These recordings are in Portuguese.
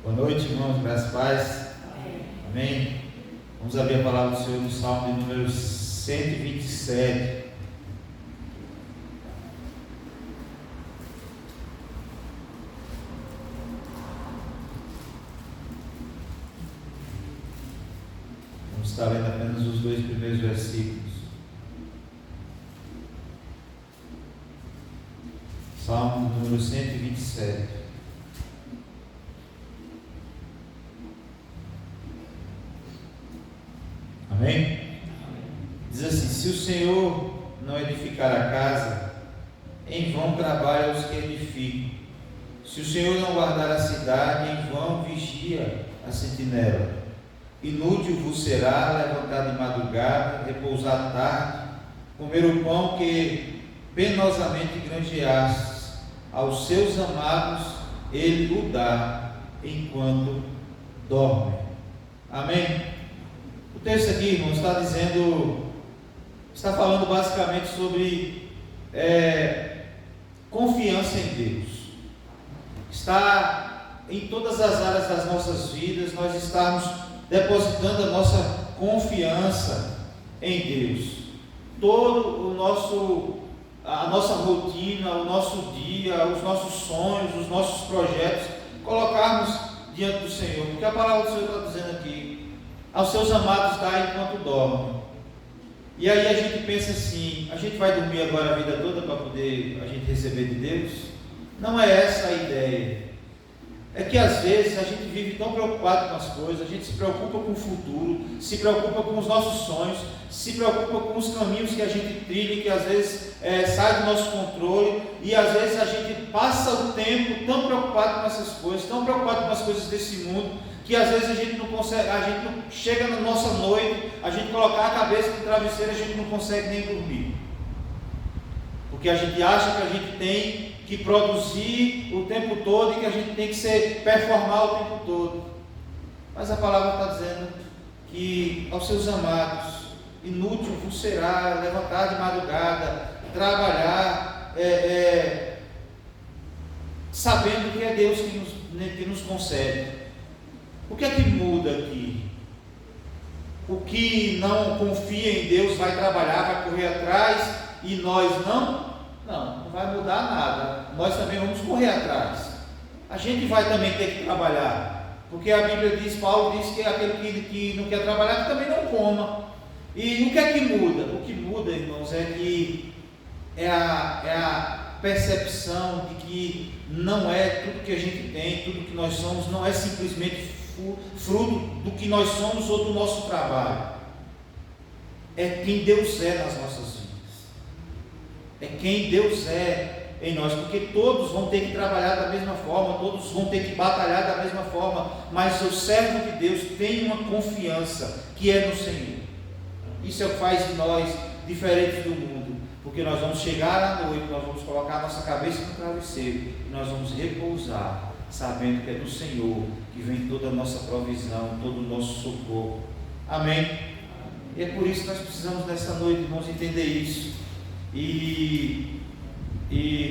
Boa noite, irmãos, graças e paz. Amém. Vamos abrir a palavra do Senhor no Salmo de número 127. Vamos estar lendo apenas os dois primeiros versículos. Salmo de número 127. Amém? Diz assim: se o Senhor não edificar a casa, em vão trabalham os que edificam. Se o Senhor não guardar a cidade, em vão vigia a sentinela. Inútil vos será levantar de madrugada, repousar tarde, comer o pão que penosamente granjeastes. Aos seus amados ele o dá enquanto dorme. Amém? O texto aqui, irmãos, está falando basicamente sobre confiança em Deus. Está em todas as áreas das nossas vidas, nós estamos depositando a nossa confiança em Deus. Todo a nossa rotina, o nosso dia, os nossos sonhos, os nossos projetos, colocarmos diante do Senhor, porque a palavra do Senhor está dizendo aqui: aos seus amados dá enquanto dorme. E aí a gente pensa assim: a gente vai dormir agora a vida toda para poder a gente receber de Deus? Não é essa a ideia. É que às vezes a gente vive tão preocupado com as coisas, a gente se preocupa com o futuro, se preocupa com os nossos sonhos, se preocupa com os caminhos que a gente trilha, que às vezes sai do nosso controle, e às vezes a gente passa o tempo tão preocupado com essas coisas, tão preocupado com as coisas desse mundo, que às vezes a gente não consegue, a gente não chega na nossa noite, a gente colocar a cabeça no travesseiro, a gente não consegue nem dormir, porque a gente acha que a gente tem que produzir o tempo todo e que a gente tem que performar o tempo todo. Mas a palavra está dizendo que aos seus amados, inútil vos será levantar de madrugada, trabalhar, sabendo que é Deus que nos concede. O que é que muda aqui? O que não confia em Deus vai trabalhar, vai correr atrás, e nós não? Não vai mudar nada. Nós também vamos correr atrás. A gente vai também ter que trabalhar, porque a Bíblia diz, Paulo diz que aquele que não quer trabalhar, que também não coma. E o que é que muda? O que muda, irmãos, é que é a percepção de que não é tudo que a gente tem, tudo que nós somos, não é simplesmente fruto do que nós somos ou do nosso trabalho. É quem Deus é nas nossas vidas. É quem Deus é em nós, porque todos vão ter que trabalhar da mesma forma, todos vão ter que batalhar da mesma forma, mas o servo de Deus tem uma confiança que é no Senhor. Isso é o que faz de nós diferentes do mundo, porque nós vamos chegar à noite, nós vamos colocar a nossa cabeça no travesseiro e nós vamos repousar, sabendo que é do Senhor que vem toda a nossa provisão, todo o nosso socorro. Amém? E é por isso que nós precisamos nessa noite, irmãos, entender isso e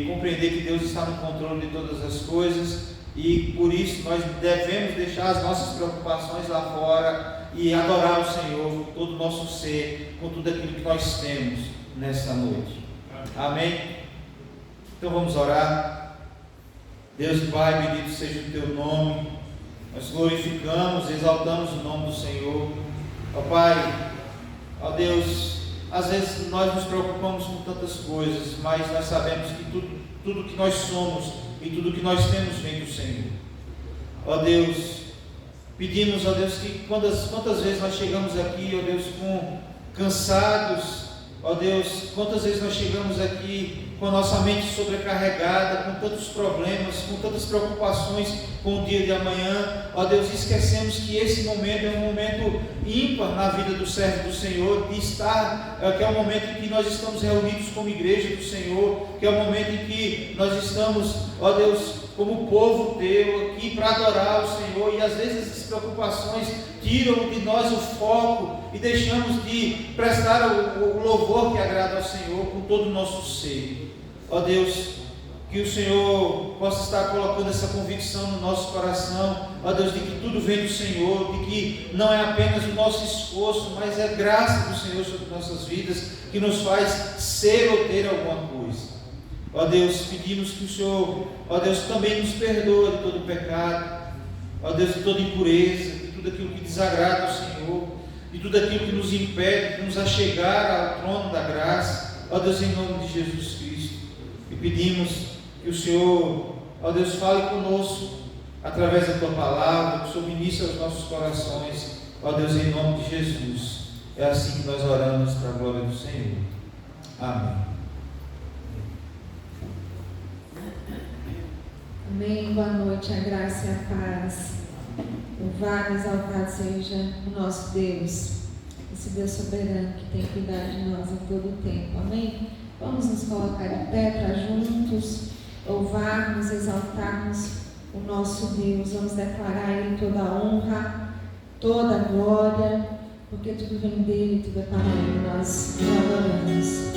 compreender que Deus está no controle de todas as coisas, e por isso nós devemos deixar as nossas preocupações lá fora e adorar o Senhor com todo o nosso ser, com tudo aquilo que nós temos nesta noite. Amém? Então vamos orar. Deus Pai, bendito seja o teu nome, nós glorificamos, exaltamos o nome do Senhor. Ó Pai, ó Deus, às vezes nós nos preocupamos com tantas coisas, mas nós sabemos que tudo que nós somos e tudo que nós temos vem do Senhor. Ó Deus, pedimos, ó Deus, que quantas vezes nós chegamos aqui, ó Deus, cansados, ó Deus, quantas vezes nós chegamos aqui com a nossa mente sobrecarregada, com tantos problemas, com tantas preocupações com o dia de amanhã, ó Deus, esquecemos que esse momento é um momento ímpar na vida do servo do Senhor, de estar, que é o momento em que nós estamos reunidos como igreja do Senhor, que é o momento em que nós estamos, ó Deus, como povo teu, aqui para adorar o Senhor, e às vezes essas preocupações tiram de nós o foco e deixamos de prestar o louvor que agrada ao Senhor com todo o nosso ser. Ó Deus, que o Senhor possa estar colocando essa convicção no nosso coração, ó Deus, de que tudo vem do Senhor, de que não é apenas o nosso esforço, mas é a graça do Senhor sobre nossas vidas que nos faz ser ou ter alguma coisa. Ó Deus, pedimos que o Senhor, ó Deus, também nos perdoe de todo pecado, ó Deus, de toda impureza, de tudo aquilo que desagrada ao Senhor, de tudo aquilo que nos impede de nos achegar ao trono da graça, ó Deus, em nome de Jesus Cristo. E pedimos que o Senhor, ó Deus, fale conosco através da Tua palavra, que o Senhor ministre aos nossos corações, ó Deus, em nome de Jesus. É assim que nós oramos para a glória do Senhor. Amém. Amém. Boa noite, a graça e a paz. Louvado e exaltado seja o nosso Deus, esse Deus soberano que tem cuidado de nós em todo o tempo. Amém? Vamos nos colocar em pé para juntos louvarmos, exaltarmos o nosso Deus. Vamos declarar a Ele toda a honra, toda a glória, porque tudo vem dEle, tudo é para Ele. Nós o adoramos.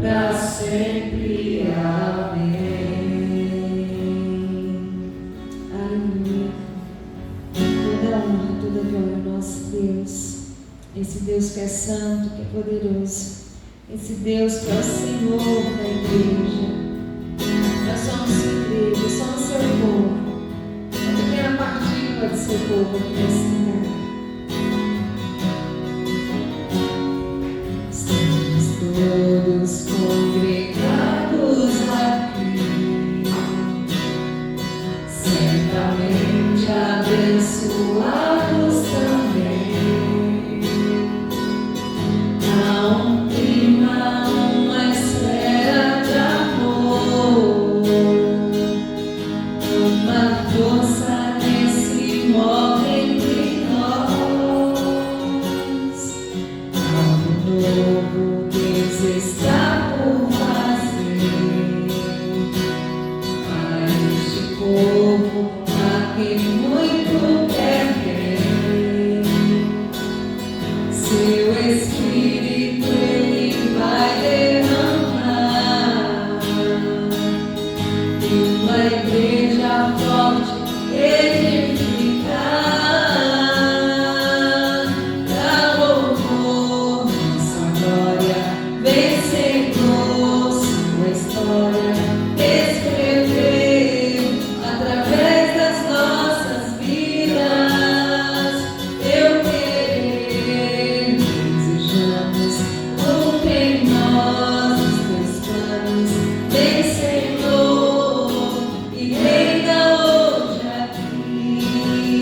Para sempre, amém. Aleluia. Toda honra, toda glória ao nosso Deus. Esse Deus que é santo, que é poderoso. Esse Deus que é o Senhor da igreja. Nós somos sua igreja, somos seu povo. Uma pequena partícula do seu povo aqui nesse lugar. Estamos todos congregados aqui, certamente abençoados também. Há um clima, uma esfera de amor, uma força nesse move entre nós. Algo novo Deus está por fazer a este povo a quem muito quer ver. Seu Espírito Ele vai derramar e uma igreja forte edificar. Pra louvor, nossa glória, vencedor, sua história escrever através das nossas vidas. Eu querer, desejamos cumprir em nós os teus planos, vencedor e reina hoje aqui.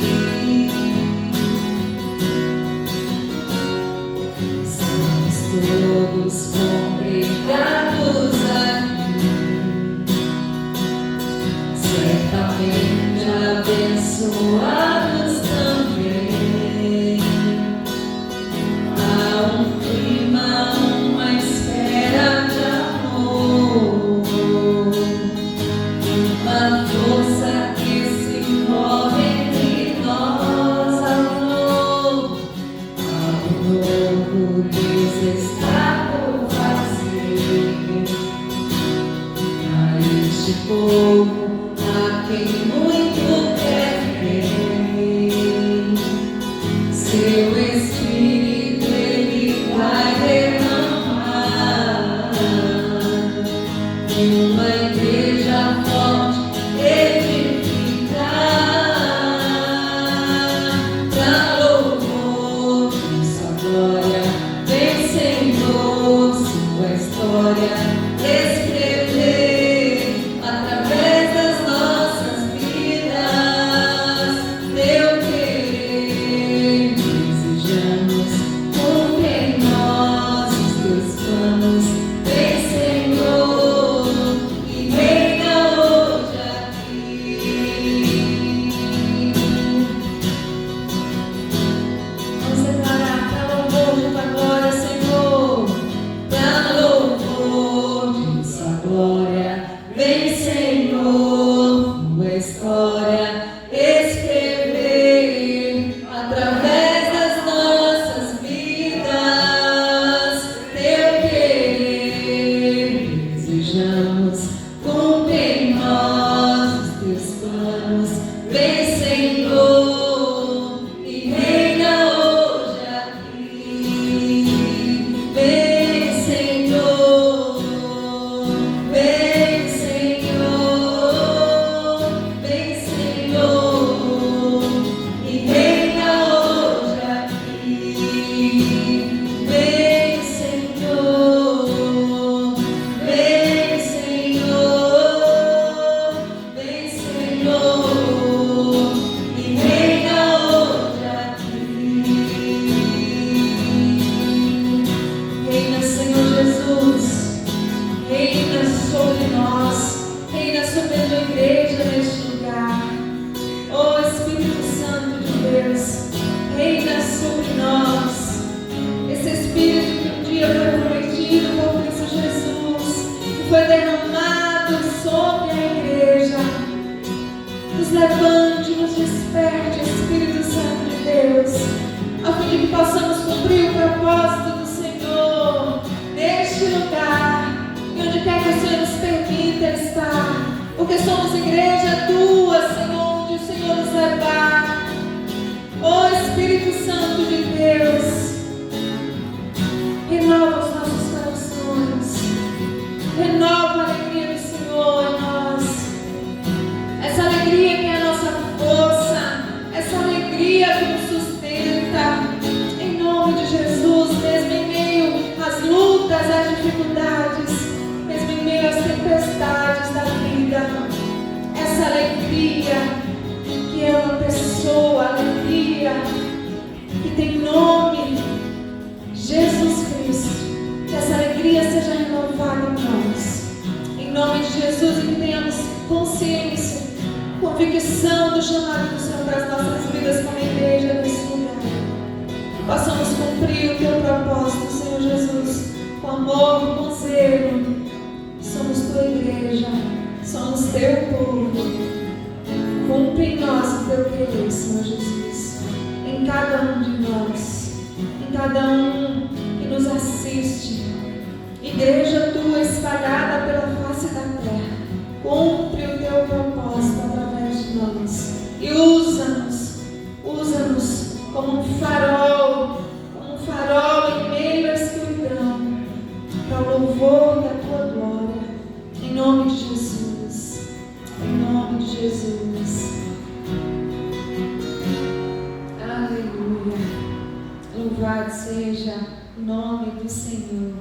Estamos todos congregados aqui, certamente abençoados também. Há um clima, uma esfera de amor, uma força que se move entre nós. Algo novo Deus está por fazer a este povo a quem muito quer ver. Seu Espírito Ele vai derramar e uma igreja forte edificar. Pra louvor de sua glória, vencedor, sua história escrever através das nossas vidas. Eu querer, desejamos somos igreja tua, Senhor, onde o Senhor nos levar. Ó Espírito Santo de Deus, renova os nossos corações, renova a alegria do Senhor em nós, essa alegria que é a nossa força, essa alegria que nos sustenta, em nome de Jesus, mesmo em meio às lutas, às dificuldades, mesmo em meio às tempestades da vida, essa alegria que é uma pessoa, alegria que tem nome, Jesus Cristo, que essa alegria seja renovada em nós, em nome de Jesus, e que tenhamos consciência, convicção do chamado do Senhor para as nossas vidas como igreja nesse lugar, que possamos cumprir o teu propósito, Senhor Jesus, com amor, com zelo. Somos tua igreja, somos teu povo. Cumpre em nós o teu querer, Senhor Jesus, em cada um de nós, em cada um que nos assiste. Igreja tua espalhada pela face da terra, cumpre o teu propósito através de nós e usa-nos como um farol em meio à escuridão, para o louvor da tua glória, em nome de Jesus, em nome de Jesus. Aleluia, louvado seja o nome do Senhor.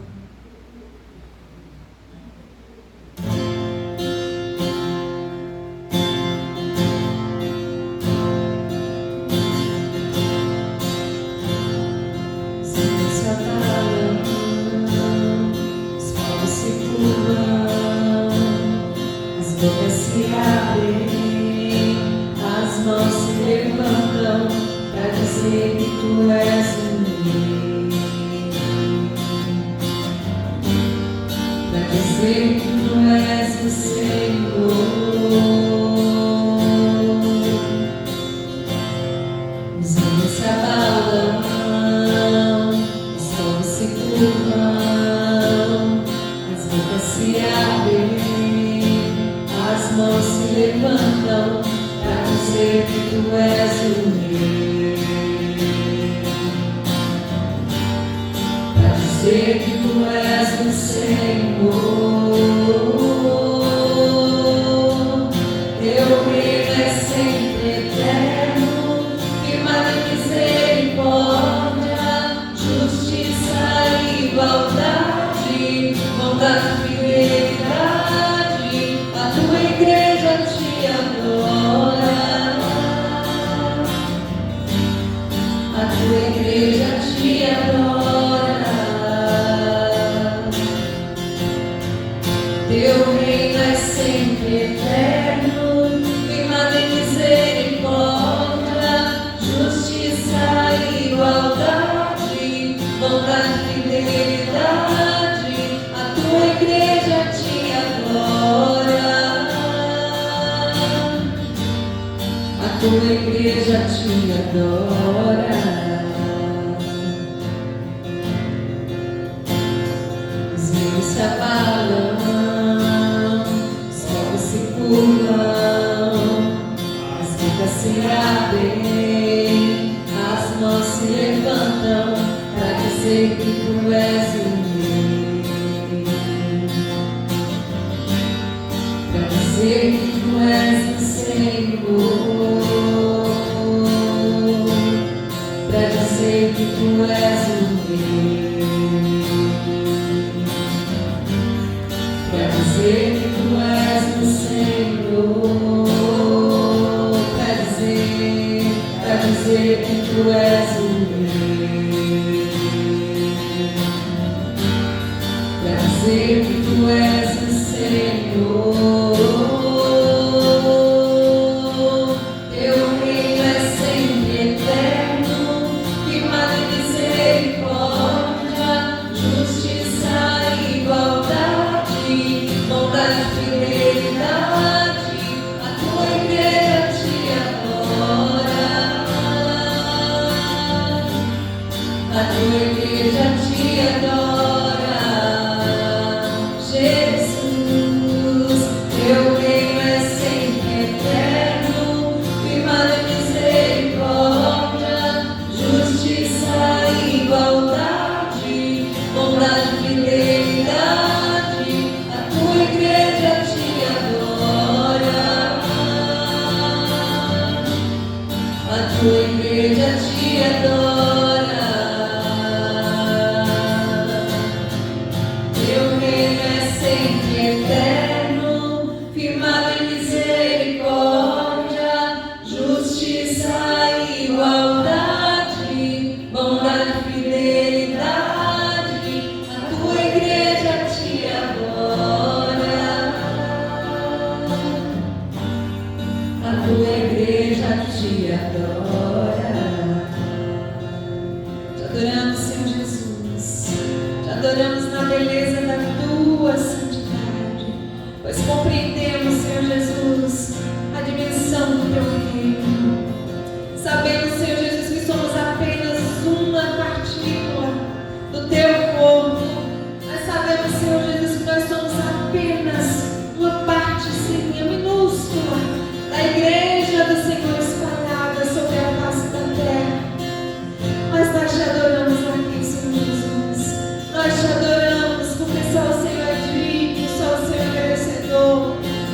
Jesus, teu reino é sempre adoramos, Senhor Jesus. Te adoramos na beleza da tua santidade, pois compreendemos, Senhor Jesus, a dimensão do teu reino. Sabemos, Senhor Jesus, que somos apenas uma partícula do teu corpo. Nós sabemos, Senhor Jesus, que nós somos apenas uma partezinha minúscula da igreja do Senhor espalhada sobre a face da terra. Mas nós te adoramos aqui, Senhor Jesus. Nós te adoramos porque só o Senhor é digno, só o Senhor é merecedor.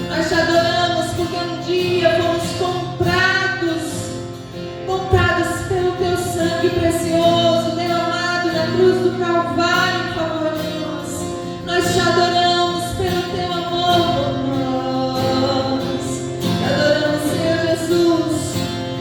Nós te adoramos porque um dia fomos comprados pelo teu sangue precioso, derramado na cruz do Calvário em favor de nós. Nós te adoramos pelo teu amor por nós. Te adoramos, Senhor Jesus.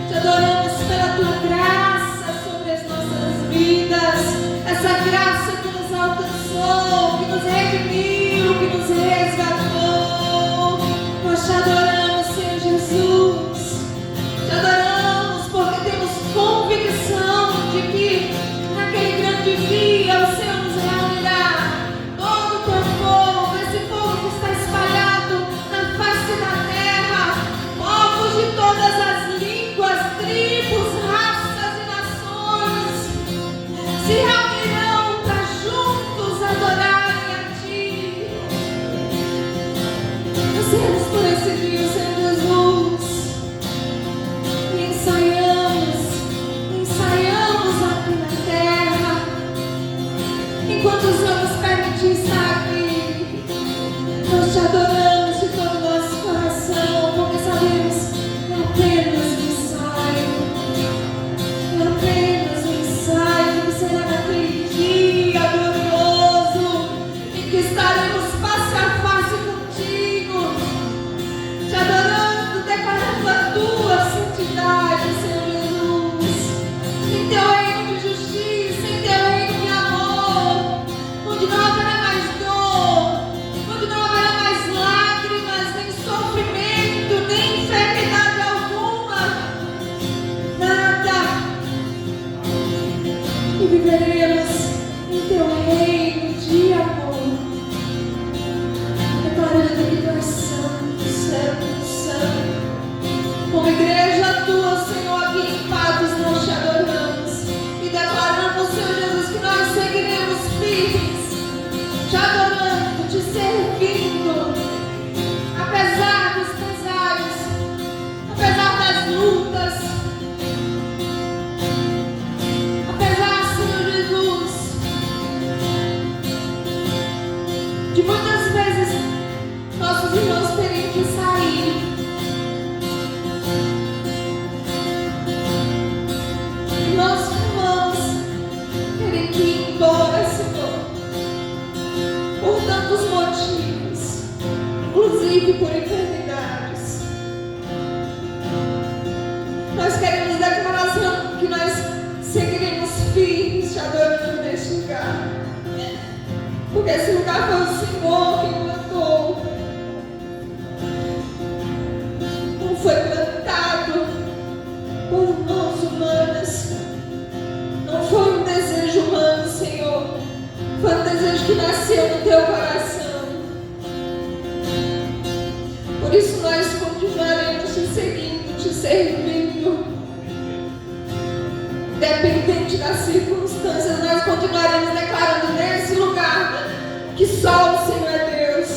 Te adoramos pela tua graça sobre as nossas vidas. Essa graça que nos alcançou, que nos redimiu, que nos resgatou. Nós te adoramos, Senhor Jesus. Te adoramos porque temos convicção de que naquele grande dia o Senhor nos reunirá. Todo o teu povo, esse povo que está espalhado na face da terra, povos de todas as línguas, tribos, raças e nações, se reunirão para juntos adorarem a Ti. Ansiamos por esse dia, Senhor Jesus. E ensaiamos aqui na terra, enquanto o Senhor nos permite estar aqui. Nós te adoramos de todo o nosso coração, porque sabemos que é apenas um ensaio. É apenas um ensaio que será naquele dia glorioso em que estaremos face a face contigo, te adorando, declarando a tua santidade, Senhor Jesus, em teu reino de justiça, em teu reino de amor, onde não haverá mais dor, onde não haverá mais lágrimas, nem sofrimento, nem enfermidade alguma, nada. E viveremos em teu reino de amor, declarando que tu és santo, santo, santo. Como igreja tua, Senhor, aqui em Patos nós te adoramos e declaramos, Senhor Jesus, que nós seguiremos firmes, te adorando, te servindo, apesar dos pesares, apesar das lutas, apesar, Senhor Jesus, de muitas vezes nossos irmãos terem que sair. Nós vamos terem que ir embora, Senhor, por tantos motivos, inclusive por enfermidades. Nós queremos declarar, Senhor, que nós seguiremos firmes te adorando neste lugar, porque esse lugar foi o Senhor que plantou, não foi plantado por mãos humanas. Não foi um desejo humano, Senhor. Foi um desejo que nasceu no teu coração. Por isso nós continuaremos te seguindo, te servindo. Independente das circunstâncias, nós continuaremos declarando nesse lugar que só o Senhor é Deus.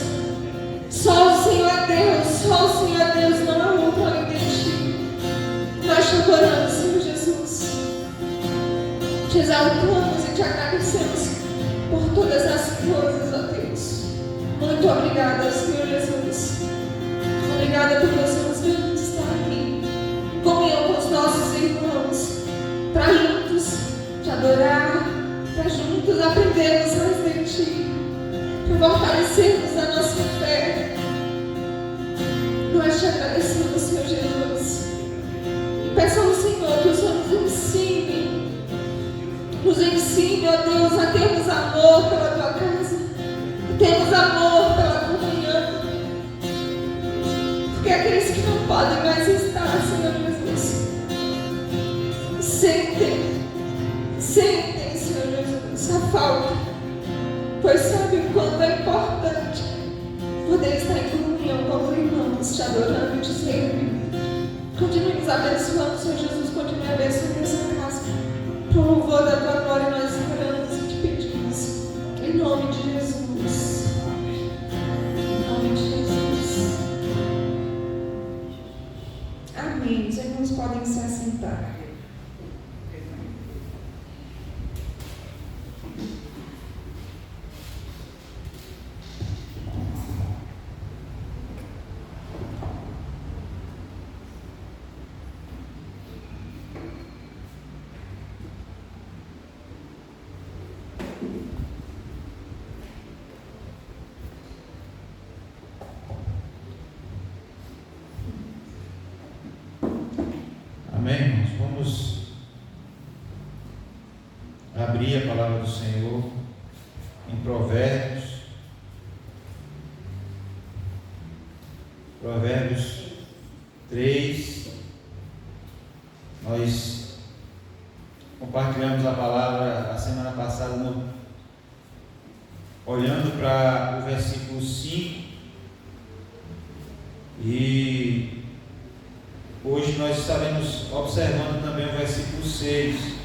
Só o Senhor é Deus. Só o Senhor é Deus, não há outro além de ti. Nós te adoramos, Senhor Jesus. Te exaltamos e te agradecemos por todas as coisas, ó Deus. Muito obrigada, Senhor Jesus. Obrigada por nós nos permitir estar aqui em comunhão com os nossos irmãos, para juntos te adorar, para juntos aprendermos mais de ti, para fortalecermos a nossa fé. Nós te agradecemos, Senhor Jesus. Peço ao Senhor que o Senhor nos ensine, ó Deus, a termos amor pela tua casa, a termos amor pela comunhão, porque aqueles que não podem mais estar, Senhor Jesus, sentem essa falta, pois sabe o quanto é importante poder estar em comunhão com os irmãos, te adorando e te servindo. Continue nos abençoando, Senhor Jesus, continue abençoando essa casa. Por louvor da tua glória, nós oramos e te pedimos. Em nome de Jesus. Em nome de Jesus. Amém. Os irmãos podem se assentar. Amém, irmãos? Vamos abrir a palavra do Senhor em Provérbios 3. Nós compartilhamos a palavra a semana passada olhando para o versículo 5 e hoje nós estaremos observando também o versículo 6.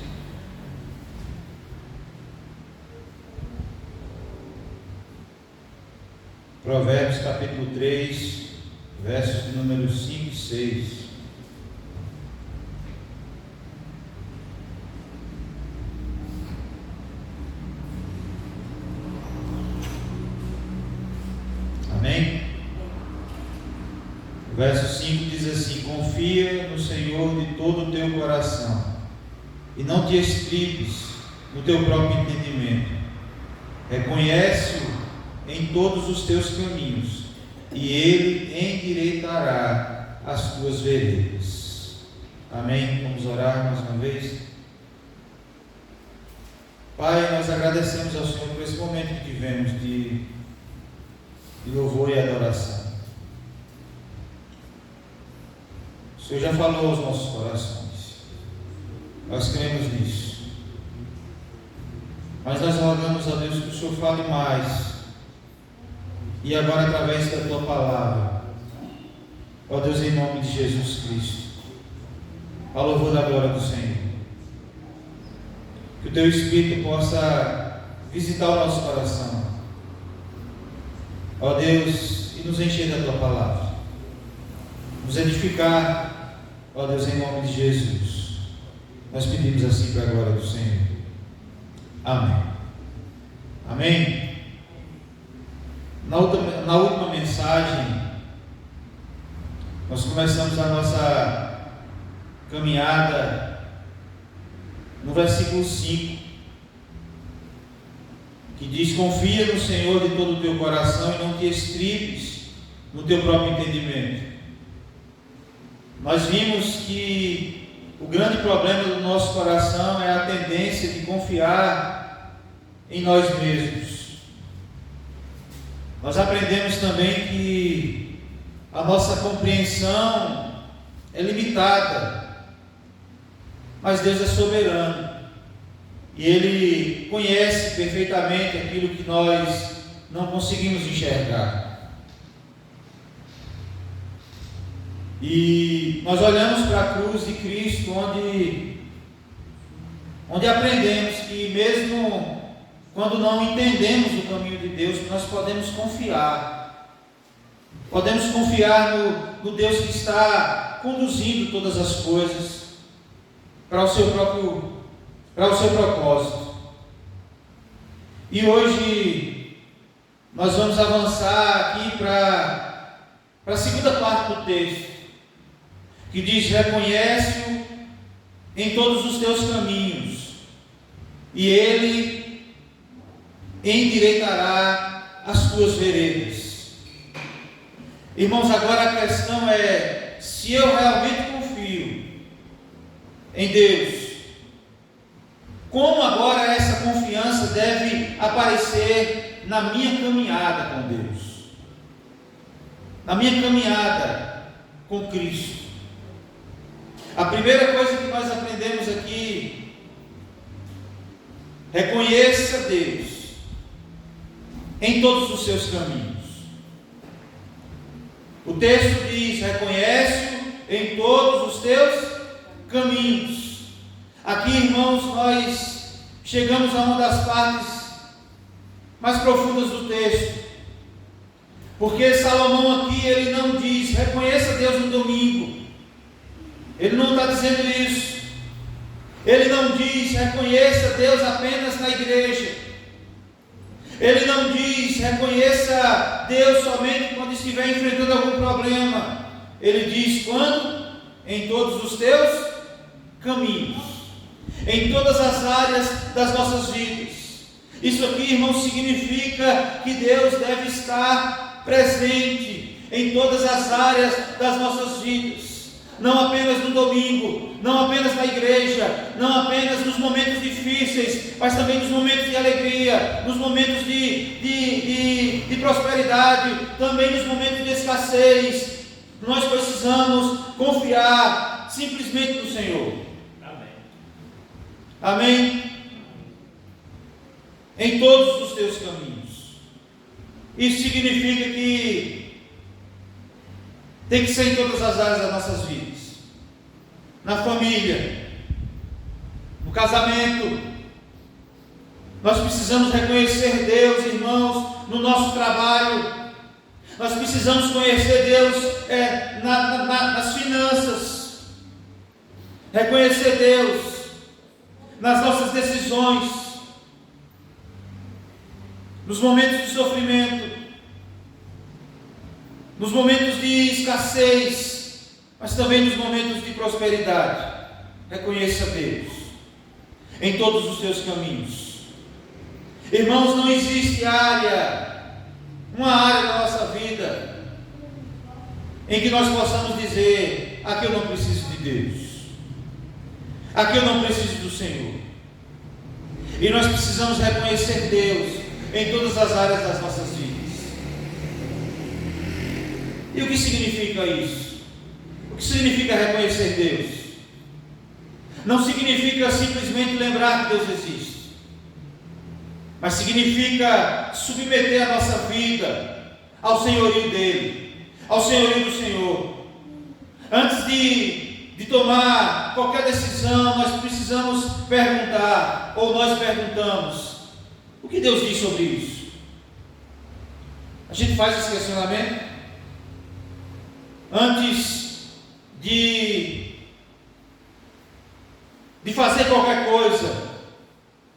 Provérbios capítulo 3, versos de número 5 e 6. Amém? O verso 5 diz assim: confia no Senhor de todo o teu coração e não te estribes no teu próprio entendimento. Reconhece-o em todos os teus caminhos e Ele endireitará as tuas veredas. Amém? Vamos orar mais uma vez. Pai, nós agradecemos ao Senhor por esse momento que tivemos de louvor e adoração. O Senhor já falou aos nossos corações, nós cremos nisso, mas nós rogamos a Deus que o Senhor fale mais, e agora através da Tua palavra, ó Deus, em nome de Jesus Cristo, ao louvor da glória do Senhor, que o Teu Espírito possa visitar o nosso coração, ó Deus, e nos encher da Tua palavra, nos edificar, ó Deus, em nome de Jesus. Nós pedimos assim para a glória do Senhor. Amém. Amém. Na última mensagem, nós começamos a nossa caminhada no versículo 5, que diz: confia no Senhor de todo o teu coração e não te estribes no teu próprio entendimento. Nós vimos que o grande problema do nosso coração é a tendência de confiar em nós mesmos. Nós aprendemos também que a nossa compreensão é limitada, mas Deus é soberano e Ele conhece perfeitamente aquilo que nós não conseguimos enxergar. E nós olhamos para a cruz de Cristo, onde aprendemos que mesmo quando não entendemos o caminho de Deus, nós podemos confiar. Podemos confiar no Deus que está conduzindo todas as coisas para o seu propósito. E hoje nós vamos avançar aqui para a segunda parte do texto, que diz: reconhece-o em todos os teus caminhos e Ele endireitará as tuas veredas. Irmãos, agora a questão é: se eu realmente confio em Deus, como agora essa confiança deve aparecer na minha caminhada com Deus, na minha caminhada com Cristo? A primeira coisa que nós aprendemos aqui Reconheça Deus em todos os seus caminhos. O texto diz: reconhece-o em todos os teus caminhos. Aqui, irmãos, nós chegamos a uma das partes mais profundas do texto, porque Salomão aqui, ele não diz: reconheça Deus no domingo. Ele não está dizendo isso. Ele não diz: reconheça Deus apenas na igreja. Ele não diz: reconheça Deus somente quando estiver enfrentando algum problema. Ele diz: quando? Em todos os teus caminhos, em todas as áreas das nossas vidas. Isso aqui, irmãos, significa que Deus deve estar presente em todas as áreas das nossas vidas. Não apenas no domingo, não apenas na igreja, não apenas nos momentos difíceis, mas também nos momentos de alegria, nos momentos de prosperidade, também nos momentos de escassez. Nós precisamos confiar simplesmente no Senhor. Amém. Amém? Em todos os teus caminhos. Isso significa que tem que ser em todas as áreas das nossas vidas. Na família, no casamento. Nós precisamos reconhecer Deus, irmãos, no nosso trabalho. Nós precisamos conhecer Deus nas finanças. Reconhecer Deus nas nossas decisões, nos momentos de sofrimento, nos momentos de escassez, mas também nos momentos de prosperidade. Reconheça Deus em todos os teus caminhos. Irmãos, não existe uma área da nossa vida em que nós possamos dizer: aqui eu não preciso de Deus, aqui eu não preciso do Senhor. E nós precisamos reconhecer Deus em todas as áreas das nossas vidas. E o que significa isso? O que significa reconhecer Deus? Não significa simplesmente lembrar que Deus existe, mas significa submeter a nossa vida ao senhorio dele, ao senhorio do Senhor. Antes de tomar qualquer decisão, nós precisamos perguntar, ou nós perguntamos: o que Deus diz sobre isso? A gente faz esse questionamento antes de fazer qualquer coisa.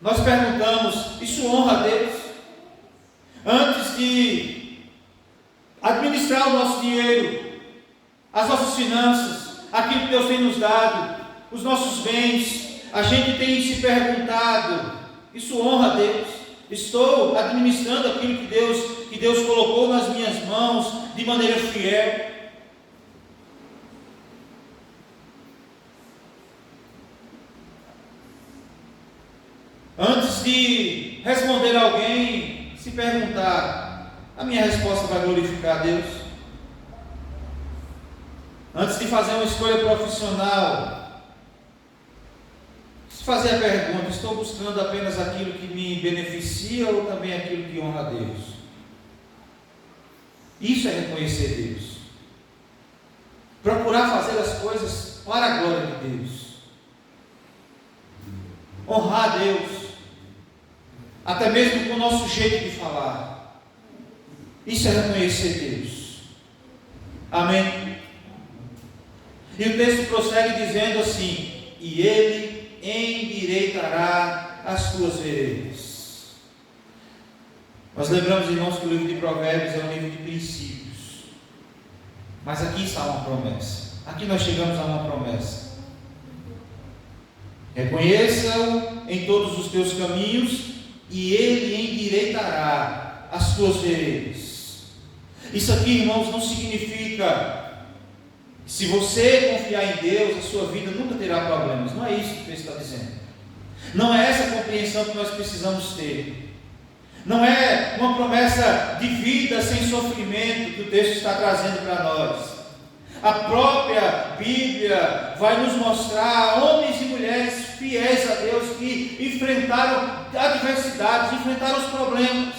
Nós perguntamos: isso honra a Deus? Antes de administrar o nosso dinheiro, as nossas finanças, aquilo que Deus tem nos dado, os nossos bens, a gente tem se perguntado: isso honra a Deus? Estou administrando aquilo que Deus colocou nas minhas mãos de maneira fiel? Antes de responder a alguém, se perguntar: a minha resposta vai glorificar a Deus? Antes de fazer uma escolha profissional, se fazer a pergunta: estou buscando apenas aquilo que me beneficia ou também aquilo que honra a Deus? Isso é reconhecer Deus. Procurar fazer as coisas para a glória de Deus. Honrar a Deus, até mesmo com o nosso jeito de falar. Isso é reconhecer Deus. Amém? E o texto prossegue dizendo assim: e Ele endireitará as tuas veredas. Nós lembramos, irmãos, que o livro de Provérbios é um livro de princípios, mas aqui está uma promessa. Aqui nós chegamos a uma promessa: reconheça-o em todos os teus caminhos e Ele endireitará as tuas veredas. Isso aqui, irmãos, não significa que se você confiar em Deus, a sua vida nunca terá problemas. Não é isso que o texto está dizendo. Não é essa a compreensão que nós precisamos ter. Não é uma promessa de vida sem sofrimento que o texto está trazendo para nós. A própria Bíblia vai nos mostrar homens e mulheres fiéis a Deus que enfrentaram adversidades, enfrentaram os problemas.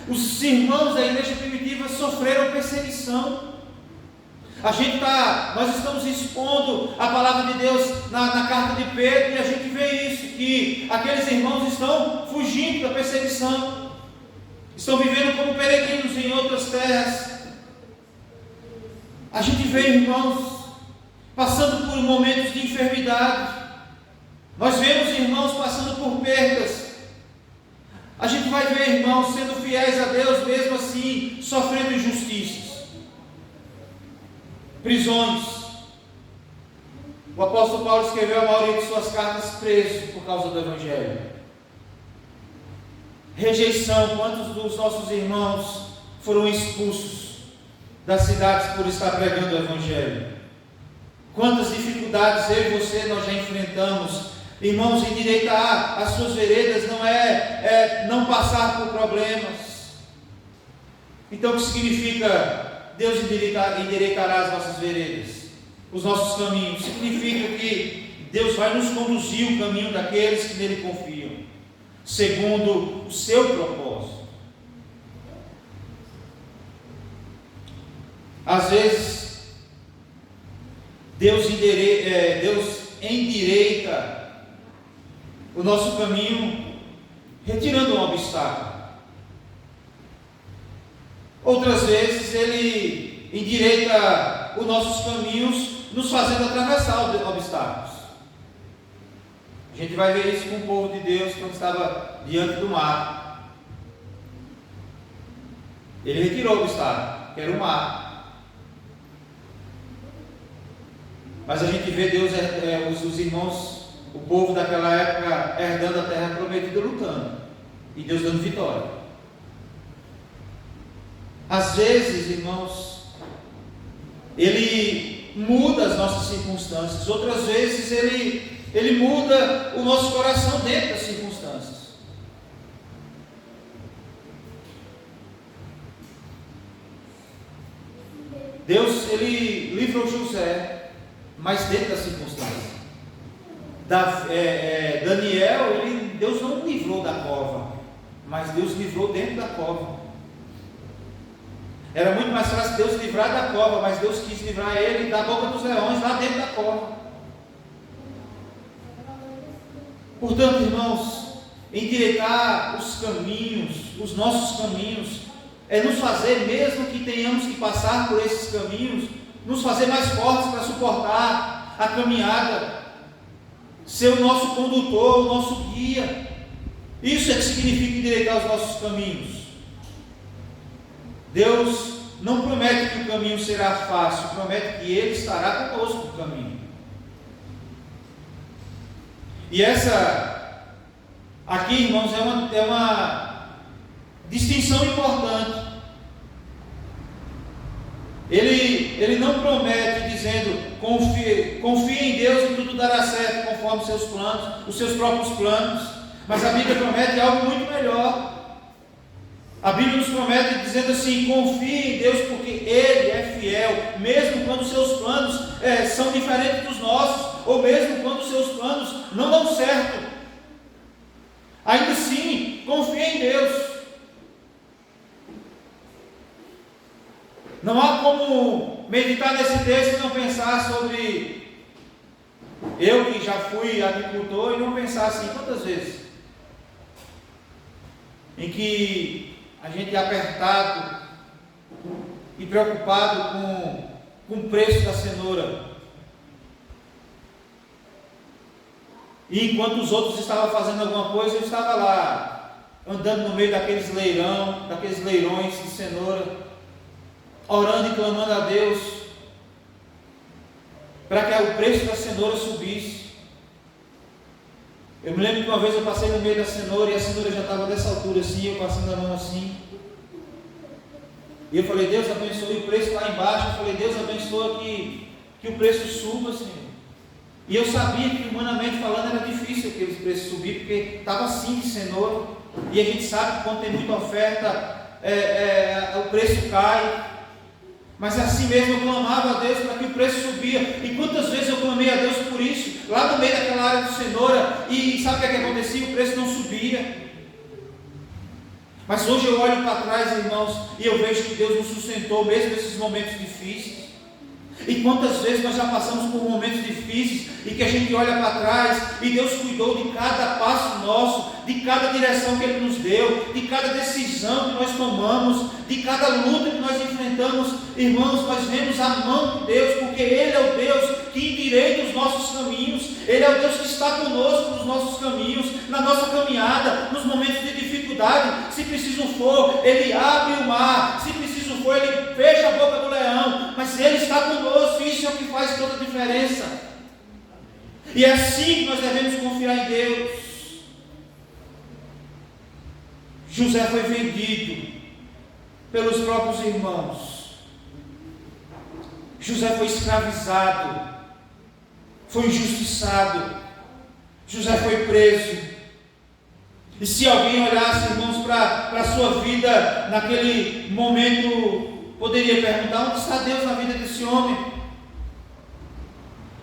Os irmãos da igreja primitiva sofreram perseguição. Nós estamos expondo a palavra de Deus na carta de Pedro, e a gente vê isso, que aqueles irmãos estão fugindo da perseguição, estão vivendo como peregrinos em outras terras. A gente vê irmãos passando por momentos de enfermidade, nós vemos irmãos passando por perdas. A gente vai ver irmãos sendo fiéis a Deus, mesmo assim sofrendo injustiças, prisões. O apóstolo Paulo escreveu a maioria de suas cartas preso por causa do Evangelho. Rejeição. Quantos dos nossos irmãos foram expulsos das cidades por estar pregando o Evangelho? Quantas dificuldades eu e você nós já enfrentamos. Irmãos, endireitar as suas veredas não é não passar por problemas. Então o que significa Deus endireitará as nossas veredas, os nossos caminhos? Significa que Deus vai nos conduzir o caminho daqueles que nele confiam, segundo o seu propósito. Às vezes, Deus endireita o nosso caminho retirando um obstáculo. Outras vezes Ele endireita os nossos caminhos, nos fazendo atravessar os obstáculos. A gente vai ver isso com o povo de Deus quando estava diante do mar. Ele retirou o obstáculo, que era o mar. Mas a gente vê Deus, os irmãos, o povo daquela época herdando a terra prometida, lutando, e Deus dando vitória. Às vezes, irmãos, Ele muda as nossas circunstâncias. Outras vezes Ele muda o nosso coração dentro das circunstâncias. Deus, Ele livrou José, mas dentro das circunstâncias. Daniel, Deus não livrou da cova, mas Deus livrou dentro da cova. Era muito mais fácil Deus livrar da cova, mas Deus quis livrar ele da boca dos leões, lá dentro da cova. Portanto, irmãos, endireitar os caminhos, os nossos caminhos, é nos fazer, mesmo que tenhamos que passar por esses caminhos, nos fazer mais fortes para suportar a caminhada, ser o nosso condutor, o nosso guia. Isso é que significa endireitar os nossos caminhos. Deus não promete que o caminho será fácil, promete que Ele estará conosco no caminho. E essa aqui, irmãos, é uma distinção importante. Ele não promete dizendo, confie em Deus e tudo dará certo conforme seus planos, os seus próprios planos. Mas a Bíblia promete algo muito melhor. A Bíblia nos promete dizendo assim: confie em Deus porque Ele é fiel, mesmo quando os seus planos são diferentes dos nossos, ou mesmo quando os seus planos não dão certo. Ainda assim, confie em Deus. Não há como meditar nesse texto e não pensar sobre eu que já fui agricultor e não pensar assim, quantas vezes em que a gente é apertado e preocupado com o preço da cenoura, e enquanto os outros estavam fazendo alguma coisa, eu estava lá andando no meio daqueles leirões de cenoura, orando e clamando a Deus para que o preço da cenoura subisse. Eu me lembro que uma vez eu passei no meio da cenoura e a cenoura já estava dessa altura assim, eu passando a mão assim. E eu falei: Deus abençoe o preço lá embaixo. Eu falei: Deus abençoe que o preço suba, Senhor. E eu sabia que, humanamente falando, era difícil aqueles preços subir, porque estava assim de cenoura. E a gente sabe que quando tem muita oferta, o preço cai. Mas assim mesmo eu clamava a Deus para que o preço subia. E quantas vezes eu clamei a Deus por isso, lá no meio daquela área de cenoura, e sabe o que é que acontecia? O preço não subia. Mas hoje eu olho para trás, irmãos, e eu vejo que Deus nos sustentou mesmo nesses momentos difíceis. E quantas vezes nós já passamos por momentos difíceis e que a gente olha para trás e Deus cuidou de cada passo nosso, de cada direção que Ele nos deu, de cada decisão que nós tomamos, de cada luta que nós enfrentamos. Irmãos, nós vemos a mão de Deus, porque Ele é o Deus que endireita os nossos caminhos. Ele é o Deus que está conosco nos nossos caminhos, na nossa caminhada, nos momentos de dificuldade. Se preciso for, Ele abre o mar. Se preciso for, Ele fecha a boca do leão. Mas Ele está conosco, isso é o que faz toda a diferença. E é assim que nós devemos confiar em Deus. José foi vendido pelos próprios irmãos. José foi escravizado, foi injustiçado. José foi preso. E se alguém olhasse, irmãos, para a sua vida naquele momento, poderia perguntar: onde está Deus na vida desse homem?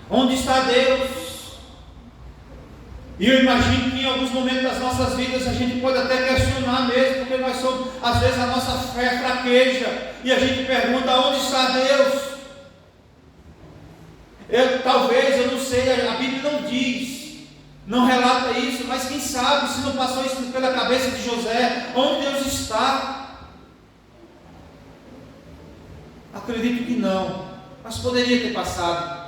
Onde está Deus? E eu imagino que em alguns momentos das nossas vidas a gente pode até questionar mesmo, porque nós somos, às vezes a nossa fé fraqueja, e a gente pergunta: onde está Deus? Talvez, eu não sei, a Bíblia não diz, não relata isso, mas quem sabe se não passou isso pela cabeça de José, onde Deus está? Acredito que não, mas poderia ter passado.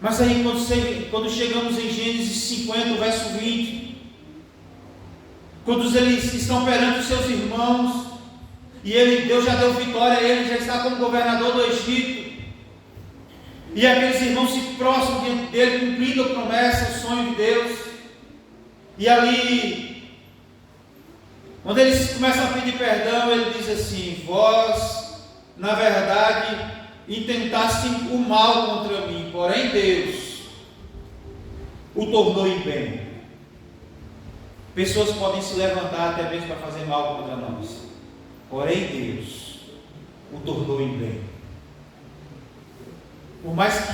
Mas aí quando chegamos em Gênesis 50, verso 20, quando eles estão perante os seus irmãos, e Deus já deu vitória a ele, já está como governador do Egito, e aqueles irmãos se prostram diante dele, cumprindo a promessa, o sonho de Deus. E ali, quando eles começam a pedir perdão, ele diz assim: vós, na verdade, intentastem o mal contra mim, porém Deus o tornou em bem. Pessoas podem se levantar até mesmo para fazer mal contra nós, porém Deus o tornou em bem. Por mais que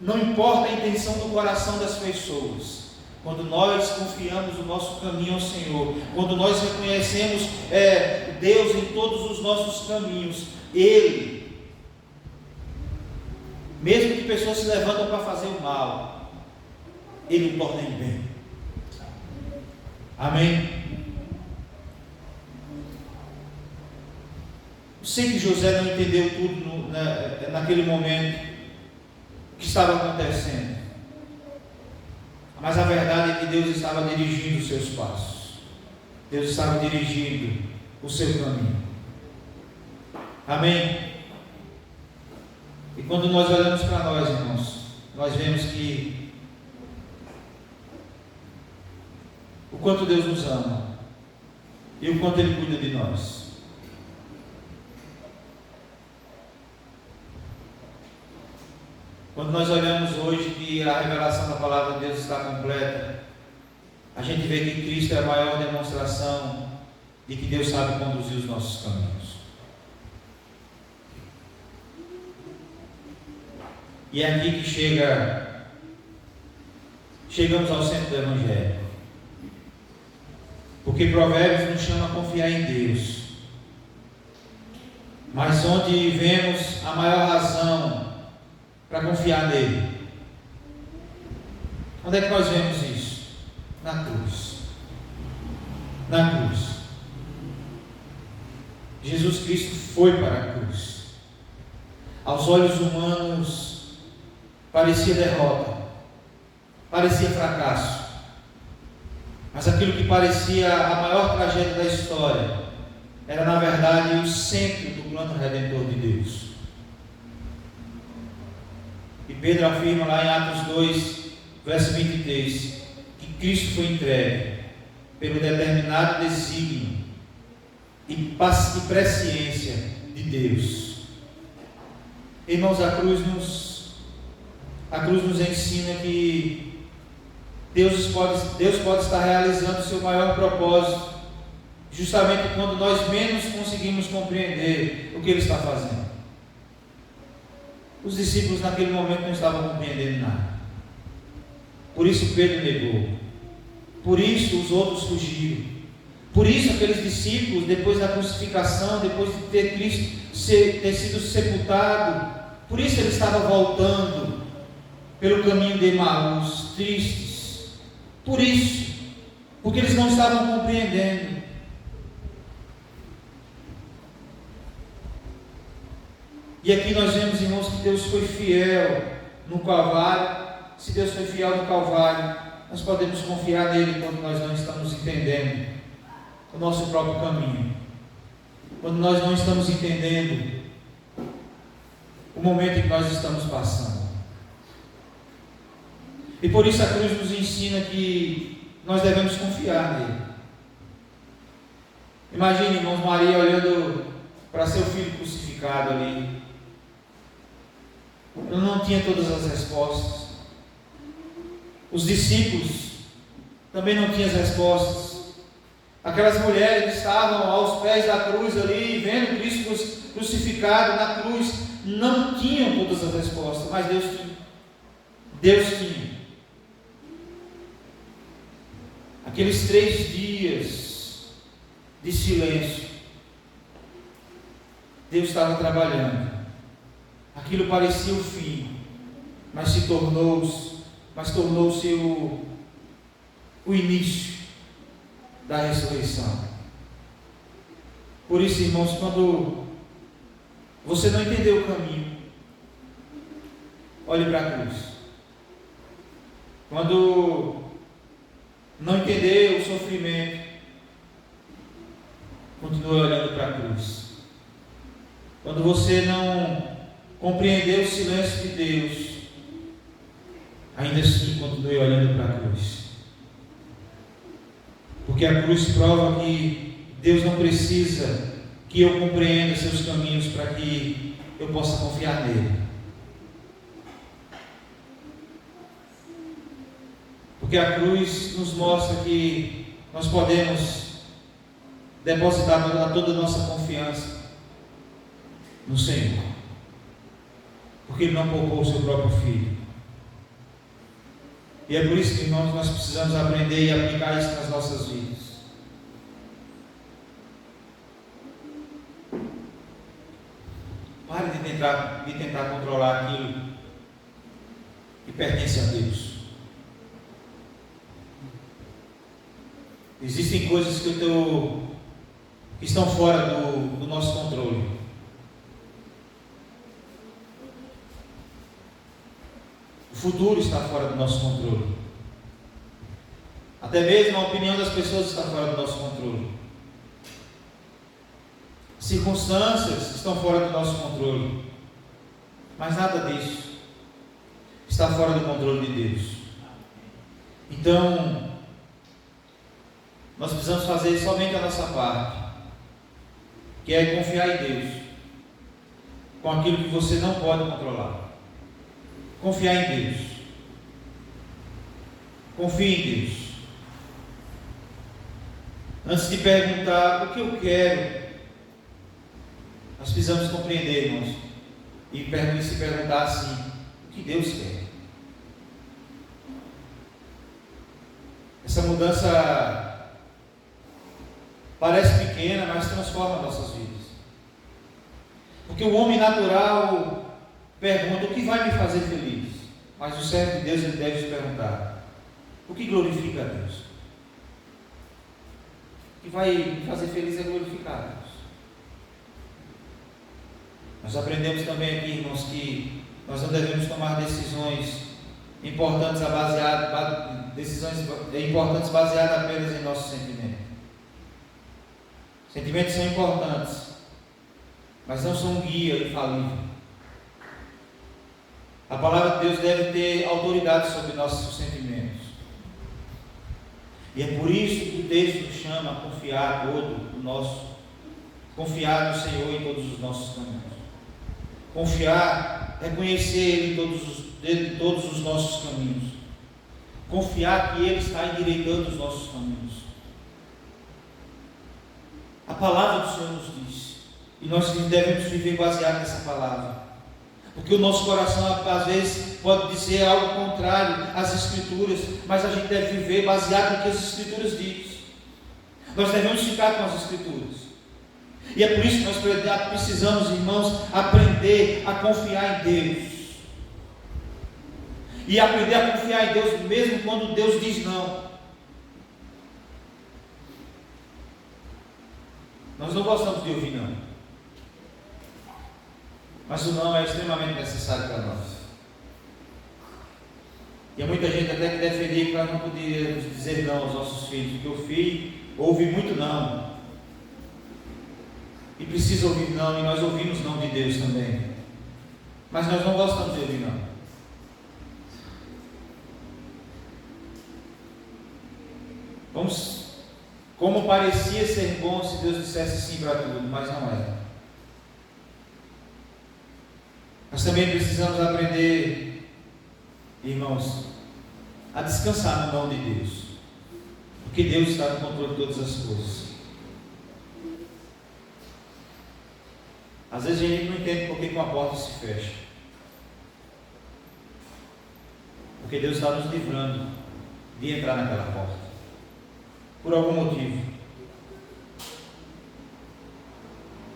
não importa a intenção do coração das pessoas, quando nós confiamos o nosso caminho ao Senhor, quando nós reconhecemos Deus em todos os nossos caminhos, Ele, mesmo que pessoas se levantam para fazer o mal, Ele o torna em bem. Amém? Eu sei que José não entendeu tudo naquele momento que estava acontecendo, mas a verdade é que Deus estava dirigindo os seus passos. Deus estava dirigindo o seu caminho. Amém? E quando nós olhamos para nós, irmãos, nós vemos que o quanto Deus nos ama e o quanto Ele cuida de nós. Quando nós olhamos hoje que a revelação da palavra de Deus está completa, a gente vê que Cristo é a maior demonstração de que Deus sabe conduzir os nossos caminhos. E é aqui que chegamos ao centro do Evangelho. Porque Provérbios nos chama a confiar em Deus. Mas onde vemos a maior razão para confiar nele? Onde é que nós vemos isso? Na cruz. Na cruz. Jesus Cristo foi para a cruz. Aos olhos humanos parecia derrota, parecia fracasso, mas aquilo que parecia a maior tragédia da história era na verdade o centro do plano redentor de Deus. E Pedro afirma lá em Atos 2, verso 23, que Cristo foi entregue pelo determinado desígnio e presciência de Deus. Irmãos, a cruz nos ensina que Deus pode estar realizando o seu maior propósito justamente quando nós menos conseguimos compreender o que Ele está fazendo. Os discípulos naquele momento não estavam compreendendo nada. Por isso Pedro negou. Por isso os outros fugiram. Por isso aqueles discípulos, depois da crucificação, depois de ter Cristo ter sido sepultado, por isso ele estava voltando pelo caminho de Emaús, tristes. Por isso, porque eles não estavam compreendendo. E aqui nós vemos, irmãos, que Deus foi fiel no Calvário. Se Deus foi fiel no Calvário, nós podemos confiar nele quando nós não estamos entendendo o nosso próprio caminho, quando nós não estamos entendendo o momento em que nós estamos passando. E por isso a cruz nos ensina que nós devemos confiar nele. Imagine, irmãos, Maria olhando para seu filho crucificado ali. Ela não tinha todas as respostas. Os discípulos também não tinham as respostas. Aquelas mulheres que estavam aos pés da cruz ali, vendo Cristo crucificado na cruz, não tinham todas as respostas, mas Deus tinha. Deus tinha. Aqueles 3 dias de silêncio, Deus estava trabalhando. Aquilo parecia o fim, mas tornou-se o início da ressurreição. Por isso, irmãos, quando você não entendeu o caminho, olhe para a cruz. Quando não entender o sofrimento, continue olhando para a cruz. Quando você não compreender o silêncio de Deus, ainda assim continue olhando para a cruz. Porque a cruz prova que Deus não precisa que eu compreenda seus caminhos para que eu possa confiar nele. Porque a cruz nos mostra que nós podemos depositar toda a nossa confiança no Senhor. Porque Ele não poupou o seu próprio Filho. E é por isso que, irmãos, nós precisamos aprender e aplicar isso nas nossas vidas. Pare de tentar controlar aquilo que pertence a Deus. Existem coisas que estão fora do nosso controle. O futuro está fora do nosso controle. Até mesmo a opinião das pessoas está fora do nosso controle. As circunstâncias estão fora do nosso controle. Mas nada disso está fora do controle de Deus. Então, nós precisamos fazer somente a nossa parte, que é confiar em Deus, com aquilo que você não pode controlar. Confiar em Deus. Confie em Deus. Antes de perguntar o que eu quero, nós precisamos compreender, irmãos, e se perguntar assim: o que Deus quer? Essa mudança parece pequena, mas transforma nossas vidas. Porque o homem natural pergunta: o que vai me fazer feliz? Mas o servo de Deus, ele deve se perguntar: o que glorifica a Deus? O que vai me fazer feliz é glorificar a Deus. Nós aprendemos também aqui, irmãos, que nós não devemos tomar decisões importantes baseadas apenas em nossos sentimentos. Sentimentos são importantes, mas não são um guia infalível. A palavra de Deus deve ter autoridade sobre nossos sentimentos. E é por isso que o texto nos chama a confiar confiar no Senhor em todos os nossos caminhos. Confiar, reconhecer Ele em todos os nossos caminhos. Confiar que Ele está endireitando os nossos caminhos. A palavra do Senhor nos diz. E nós devemos viver baseado nessa palavra. Porque o nosso coração, às vezes, pode dizer algo contrário às Escrituras, mas a gente deve viver baseado no que as Escrituras dizem. Nós devemos ficar com as Escrituras. E é por isso que nós precisamos, irmãos, aprender a confiar em Deus. E aprender a confiar em Deus mesmo quando Deus diz não. Nós não gostamos de ouvir não. Mas o não é extremamente necessário para nós. E há muita gente até que defendia que nós não podíamos dizer não aos nossos filhos. Porque o filho ouve muito não. E precisa ouvir não, e nós ouvimos não de Deus também. Mas nós não gostamos de ouvir não. Como parecia ser bom se Deus dissesse sim para tudo, mas não é. Nós também precisamos aprender, irmãos, a descansar no não de Deus, porque Deus está no controle de todas as coisas. Às vezes a gente não entende por que uma porta se fecha, porque Deus está nos livrando de entrar naquela porta, por algum motivo.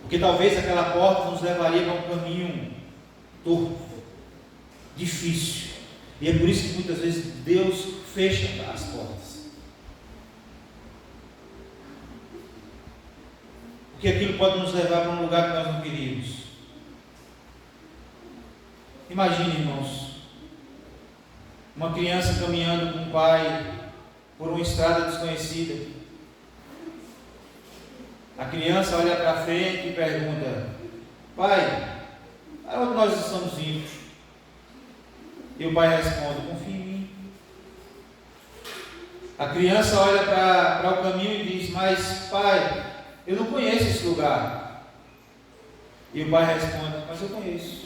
Porque talvez aquela porta nos levaria para um caminho torto, difícil. E é por isso que muitas vezes Deus fecha as portas. Porque aquilo pode nos levar para um lugar que nós não queríamos. Imagine, irmãos, uma criança caminhando com o pai por uma estrada desconhecida. A criança olha para frente e pergunta: pai, para onde nós estamos indo? E o pai responde: confia em mim. A criança olha para o caminho e diz: mas pai, eu não conheço esse lugar. E o pai responde: mas eu conheço.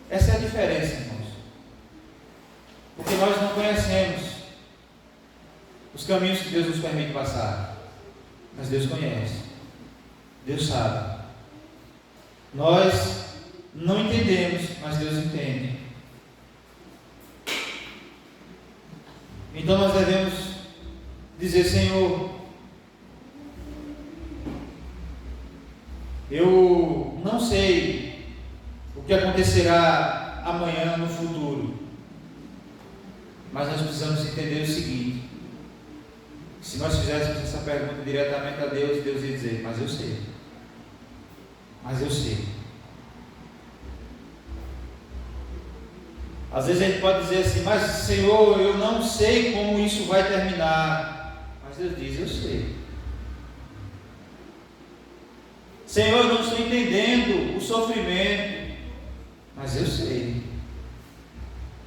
Essa é a diferença, irmãos. Porque nós não conhecemos os caminhos que Deus nos permite passar. Mas Deus conhece. Deus sabe. Nós não entendemos, mas Deus entende. Então nós devemos dizer: Senhor, eu não sei o que acontecerá amanhã no futuro, mas nós precisamos entender o seguinte: se nós fizéssemos essa pergunta diretamente a Deus, Deus ia dizer: mas eu sei. Mas eu sei. Às vezes a gente pode dizer assim: mas Senhor, eu não sei como isso vai terminar. Mas Deus diz: eu sei. Senhor, eu não estou entendendo o sofrimento. Mas eu sei.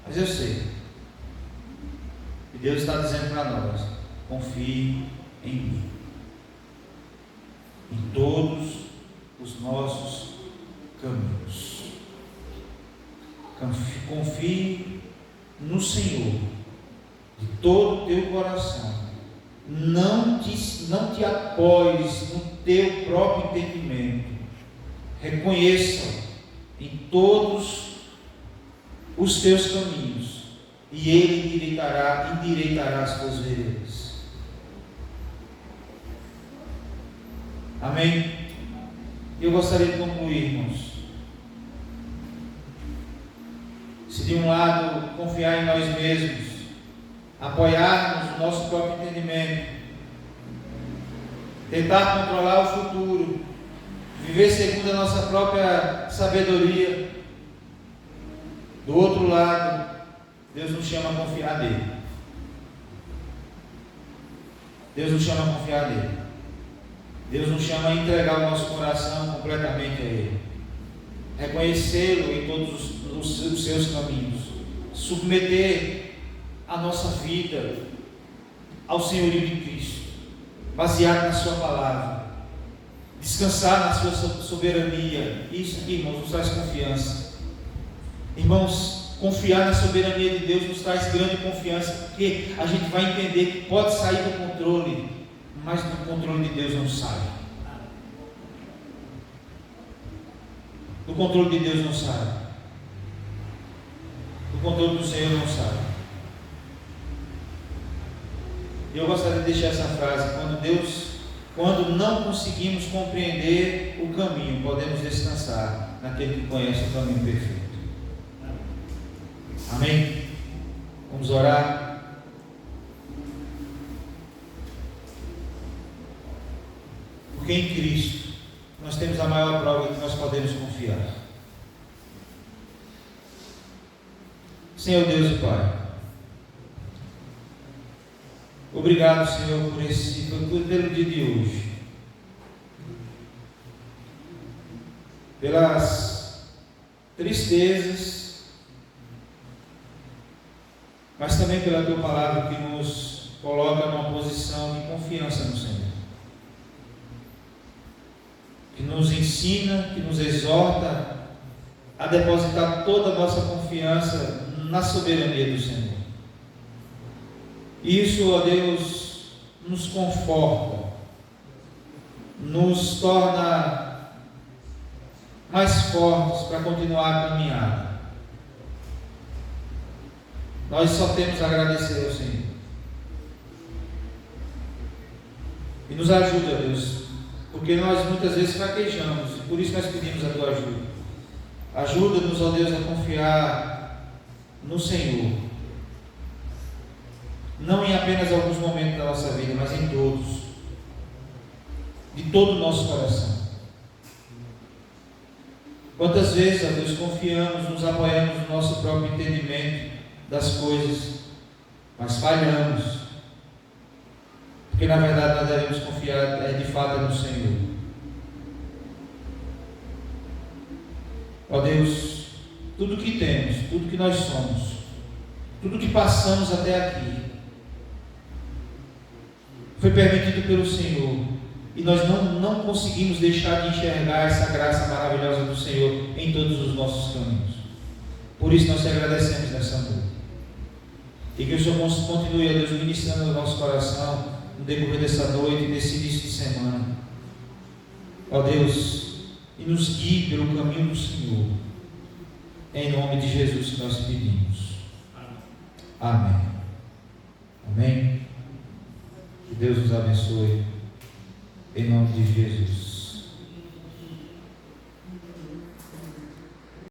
Mas eu sei. E Deus está dizendo para nós: confie em mim, em todos os nossos caminhos. Confie no Senhor de todo o teu coração. Não te apoies no teu próprio entendimento. Reconheça em todos os teus caminhos, e Ele endireitará as tuas veredas. Amém? Eu gostaria de concluir, irmãos. Se de um lado confiar em nós mesmos, apoiarmos o nosso próprio entendimento, tentar controlar o futuro, viver segundo a nossa própria sabedoria, do outro lado, Deus nos chama a confiar nele. Deus nos chama a confiar nele. Deus nos chama a entregar o nosso coração completamente a Ele, reconhecê-lo em todos os seus caminhos, submeter a nossa vida ao senhorio de Cristo, baseado na sua palavra, descansar na sua soberania. Isso aqui, irmãos, nos traz confiança. Irmãos, confiar na soberania de Deus nos traz grande confiança, porque a gente vai entender que pode sair do controle mas do controle de Deus não sai. Do controle de Deus não sai. Do controle do Senhor não sai. E eu gostaria de deixar essa frase: quando não conseguimos compreender o caminho, podemos descansar naquele que conhece o caminho perfeito. Amém? Vamos orar. Porque em Cristo nós temos a maior prova que nós podemos confiar. Senhor Deus e Pai, obrigado, Senhor, pelo dia de hoje, pelas tristezas, mas também pela Tua palavra que nos coloca numa posição de confiança no Senhor, que nos ensina, que nos exorta a depositar toda a nossa confiança na soberania do Senhor. Isso, ó Deus, nos conforta, nos torna mais fortes para continuar a caminhada. Nós só temos a agradecer ao Senhor. E nos ajuda, Deus, porque nós muitas vezes fraquejamos, e por isso nós pedimos a Tua ajuda. Ajuda-nos, ó Deus, a confiar no Senhor, não em apenas alguns momentos da nossa vida, mas em todos, de todo o nosso coração. Quantas vezes, ó Deus, confiamos, nos apoiamos no nosso próprio entendimento das coisas, mas falhamos, porque na verdade nós devemos confiar de fato no Senhor. Ó Deus, tudo que temos, tudo que nós somos, tudo que passamos até aqui, foi permitido pelo Senhor, e nós não conseguimos deixar de enxergar essa graça maravilhosa do Senhor em todos os nossos caminhos. Por isso nós te agradecemos nessa noite, e que o Senhor continue, a Deus, ministrando no nosso coração no decorrer dessa noite e desse início de semana, ó Deus, e nos guie pelo caminho do Senhor, em nome de Jesus que nós pedimos. Amém. Amém. Que Deus nos abençoe, em nome de Jesus.